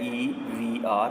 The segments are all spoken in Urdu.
EVR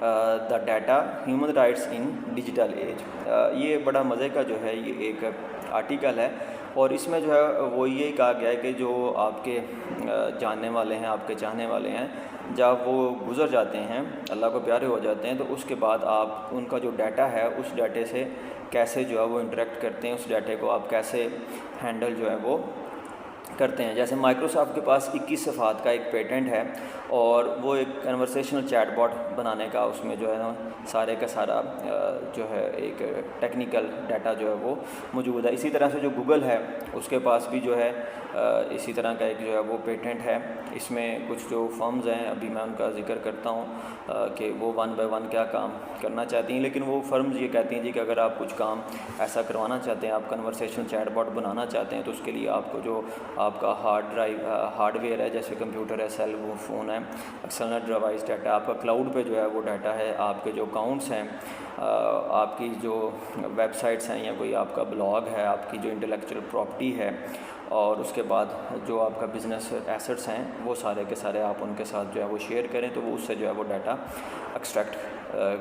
دا data human rights in digital age. یہ بڑا مزے کا جو ہے یہ ایک آرٹیکل ہے، اور اس میں جو ہے وہ یہی کہا گیا ہے کہ جو آپ کے جاننے والے ہیں، آپ کے چاہنے والے ہیں، جب وہ گزر جاتے ہیں، اللہ کو پیارے ہو جاتے ہیں، تو اس کے بعد آپ ان کا جو ڈیٹا ہے اس ڈیٹے سے کیسے جو ہے وہ انٹریکٹ کرتے ہیں، اس ڈیٹے کو آپ کیسے ہینڈل جو ہے وہ کرتے ہیں۔ جیسے مائیکروسافٹ کے پاس 21 صفحات کا ایک پیٹنٹ ہے، اور وہ ایک کنورسیشنل چیٹ باٹ بنانے کا اس میں جو ہے نا سارے کا سارا جو ہے ایک ٹیکنیکل ڈیٹا جو ہے وہ موجود ہے۔ اسی طرح سے جو گوگل ہے اس کے پاس بھی جو ہے اسی طرح کا ایک جو ہے وہ پیٹنٹ ہے۔ اس میں کچھ جو فرمز ہیں ابھی میں ان کا ذکر کرتا ہوں کہ وہ 1 بائی 1 کیا کام کرنا چاہتی ہیں، لیکن وہ فرمز یہ کہتی ہیں جی کہ اگر آپ کچھ کام ایسا کروانا چاہتے ہیں، آپ کنورسیشن چیٹ باٹ بنانا چاہتے ہیں، تو اس کے لیے آپ کو جو آپ کا ہارڈ ویئر ہے، جیسے کمپیوٹر ہے، سیل فون ہے، ایکسٹرنل ڈیوائس ڈیٹا، آپ کا کلاؤڈ پہ جو ہے وہ ڈیٹا ہے، آپ کے جو اکاؤنٹس ہیں، آپ کی جو ویب سائٹس ہیں، یا کوئی آپ کا بلاگ ہے، آپ کی جو انٹلیکچوئل پراپرٹی ہے، اور اس کے بعد جو آپ کا بزنس ایسٹس ہیں، وہ سارے کے سارے آپ ان کے ساتھ جو ہے وہ شیئر کریں، تو وہ اس سے جو ہے وہ ڈیٹا ایکسٹریکٹ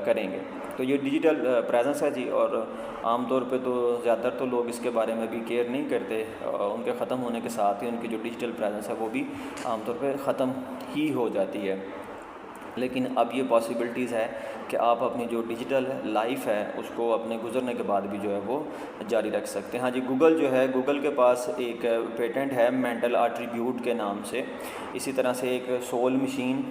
کریں گے۔ تو یہ ڈیجیٹل پریزنس ہے جی، اور عام طور پہ تو زیادہ تر تو لوگ اس کے بارے میں بھی کیئر نہیں کرتے، ان کے ختم ہونے کے ساتھ ہی ان کی جو ڈیجیٹل پریزنس ہے وہ بھی عام طور پہ ختم ہی ہو جاتی ہے۔ لیکن اب یہ پاسبلٹیز ہے کہ آپ اپنی جو ڈیجیٹل لائف ہے اس کو اپنے گزرنے کے بعد بھی جو ہے وہ جاری رکھ سکتے ہیں۔ ہاں جی، گوگل جو ہے، گوگل کے پاس ایک پیٹنٹ ہے مینٹل ایٹریبیوٹ کے نام سے۔ اسی طرح سے ایک سول مشین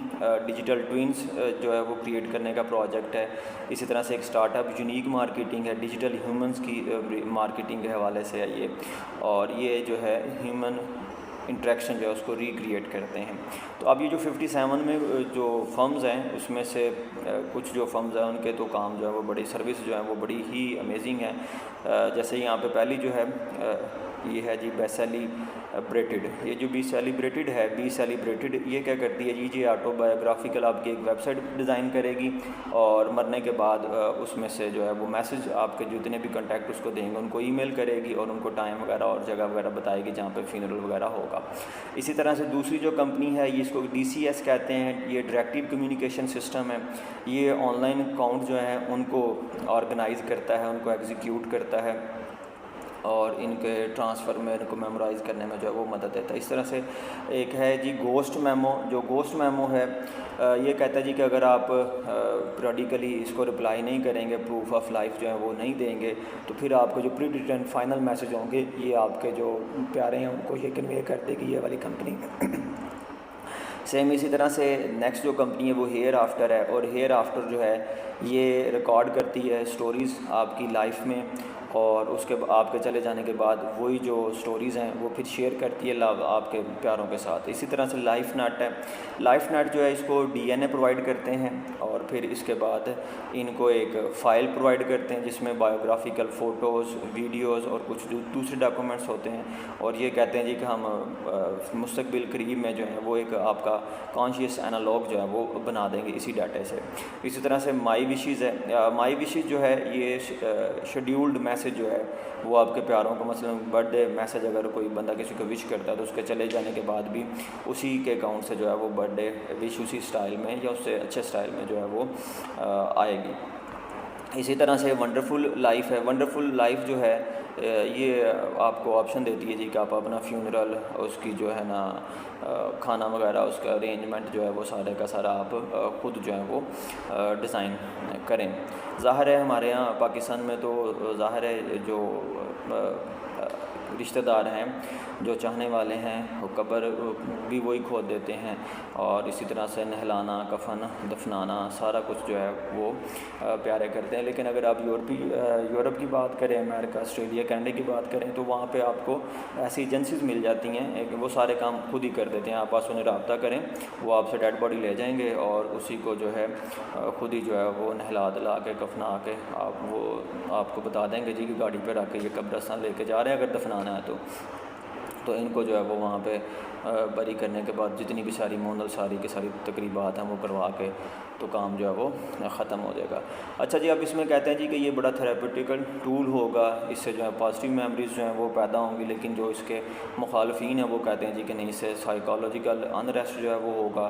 ڈیجیٹل ٹوئنس جو ہے وہ کریٹ کرنے کا پروجیکٹ ہے۔ اسی طرح سے ایک اسٹارٹ اپ یونیک مارکیٹنگ ہے، ڈیجیٹل ہیومنس کی مارکیٹنگ کے حوالے سے ہے یہ، اور یہ جو ہے ہیومن انٹریکشن جو ہے اس کو ریکریٹ کرتے ہیں۔ تو اب یہ جو 57 میں جو فرمز ہیں اس میں سے کچھ جو فرمز ہیں ان کے تو کام جو ہے وہ بڑی سروس جو ہے وہ بڑی ہی امیزنگ ہے۔ جیسے یہاں پہ پہلی جو ہے یہ ہے جی بی سیلیبریٹڈ۔ یہ جو بی سیلیبریٹڈ ہے، بی سیلیبریٹڈ یہ کیا کرتی ہے جی، آٹو بایوگرافیکل آپ کی ایک ویب سائٹ ڈیزائن کرے گی، اور مرنے کے بعد اس میں سے جو ہے وہ میسج آپ کے جتنے بھی کنٹیکٹ اس کو دیں گے ان کو ای میل کرے گی، اور ان کو ٹائم وغیرہ اور جگہ وغیرہ بتائے گی جہاں پہ فینرل وغیرہ ہوگا۔ اسی طرح سے دوسری جو کمپنی ہے یہ اس کو DCS کہتے ہیں، یہ ڈائریکٹیو کمیونیکیشن سسٹم ہے۔ یہ آن لائن اکاؤنٹ جو ہیں ان کو آرگنائز کرتا ہے، ان کو ایگزیکیوٹ کرتا ہے، اور ان کے ٹرانسفر میں ان کو میمورائز کرنے میں جو ہے وہ مدد دیتا ہے۔ اس طرح سے ایک ہے جی گوسٹ میمو۔ جو گوسٹ میمو ہے یہ کہتا ہے جی کہ اگر آپ پیریڈیکلی اس کو رپلائی نہیں کریں گے، پروف آف لائف جو ہے وہ نہیں دیں گے، تو پھر آپ کو جو پری ریٹرن فائنل میسج ہوں گے یہ آپ کے جو پیارے ہیں ان کو یہ کنوے کر دے گی یہ والی کمپنی۔ سیم اسی طرح سے نیکسٹ جو کمپنی ہے وہ ہیئر آفٹر ہے، اور ہیئر آفٹر جو ہے یہ ریکارڈ کرتی ہے سٹوریز آپ کی لائف میں، اور اس کے آپ کے چلے جانے کے بعد وہی جو سٹوریز ہیں وہ پھر شیئر کرتی ہے آپ کے پیاروں کے ساتھ۔ اسی طرح سے لائف نیٹ ہے۔ لائف نیٹ جو ہے اس کو DNA پرووائڈ کرتے ہیں، اور پھر اس کے بعد ان کو ایک فائل پرووائڈ کرتے ہیں جس میں بایوگرافیکل فوٹوز، ویڈیوز اور کچھ دوسرے ڈاکومنٹس ہوتے ہیں، اور یہ کہتے ہیں جی کہ ہم مستقبل قریب میں جو ہے وہ ایک آپ کا کانشیس انالوگ جو ہے وہ بنا دیں گے اسی ڈاٹے سے۔ اسی طرح سے مائی وشیز ہے۔ مائی وشیز جو ہے یہ شیڈیولڈ میسج جو ہے وہ آپ کے پیاروں کو، مثلا برتھ ڈے میسج اگر کوئی بندہ کسی کو وش کرتا ہے تو اس کے چلے جانے کے بعد بھی اسی کے اکاؤنٹ سے جو ہے وہ برتھ ڈے وش اسی سٹائل میں یا اس سے اچھے سٹائل میں جو ہے وہ آئے گی۔ اسی طرح سے ونڈرفل لائف ہے۔ ونڈرفل لائف جو ہے یہ آپ کو آپشن دیتی ہے جی کہ آپ اپنا فیونرل، اس کی جو ہے نا کھانا وغیرہ، اس کا ارینجمنٹ جو ہے وہ سارے کا سارا آپ خود جو ہے وہ ڈیزائن کریں۔ ظاہر ہے ہمارے یہاں پاکستان میں تو ظاہر ہے جو رشتہ دار ہیں، جو چاہنے والے ہیں، وہ قبر بھی وہی کھود دیتے ہیں، اور اسی طرح سے نہلانا، کفن دفنانا، سارا کچھ جو ہے وہ پیارے کرتے ہیں۔ لیکن اگر آپ یورپ کی بات کریں، امریکہ، آسٹریلیا، کینیڈا کی بات کریں تو وہاں پہ آپ کو ایسی ایجنسیز مل جاتی ہیں کہ وہ سارے کام خود ہی کر دیتے ہیں۔ آپ پاس انہیں رابطہ کریں، وہ آپ سے ڈیڈ باڈی لے جائیں گے اور اسی کو جو ہے خود ہی جو ہے وہ نہلا دلا کے کفنا کے آپ کو بتا دیں گے جی کہ گاڑی پہ رکھ کے یہ قبرستان لے کے جا رہے ہیں اگر دفنانا ہے تو ان کو جو ہے وہ وہاں پہ بری کرنے کے بعد جتنی بھی ساری مونل ساری کی ساری تقریبات ہیں وہ کروا کے تو کام جو ہے وہ ختم ہو جائے گا۔ اچھا جی، اب اس میں کہتے ہیں جی کہ یہ بڑا تھراپیوٹیکل ٹول ہوگا، اس سے جو ہے پازیٹیو میموریز جو ہیں وہ پیدا ہوں گی، لیکن جو اس کے مخالفین ہیں وہ کہتے ہیں جی کہ نہیں، اس سے سائیکالوجیکل انریسٹ جو ہے وہ ہوگا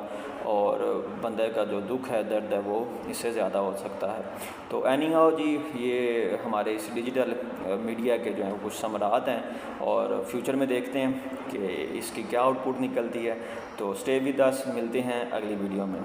اور بندے کا جو دکھ ہے، درد ہے، وہ اس سے زیادہ ہو سکتا ہے۔ تو اینی ہاؤ جی، یہ ہمارے اس ڈیجیٹل میڈیا کے جو ہیں کچھ ثمرات ہیں، اور فیوچر میں دیکھتے ہیں کہ اس کی کیا آؤٹ پٹ نکلتی ہے۔ تو اسٹے ود اس، ملتے ہیں اگلی ویڈیو میں۔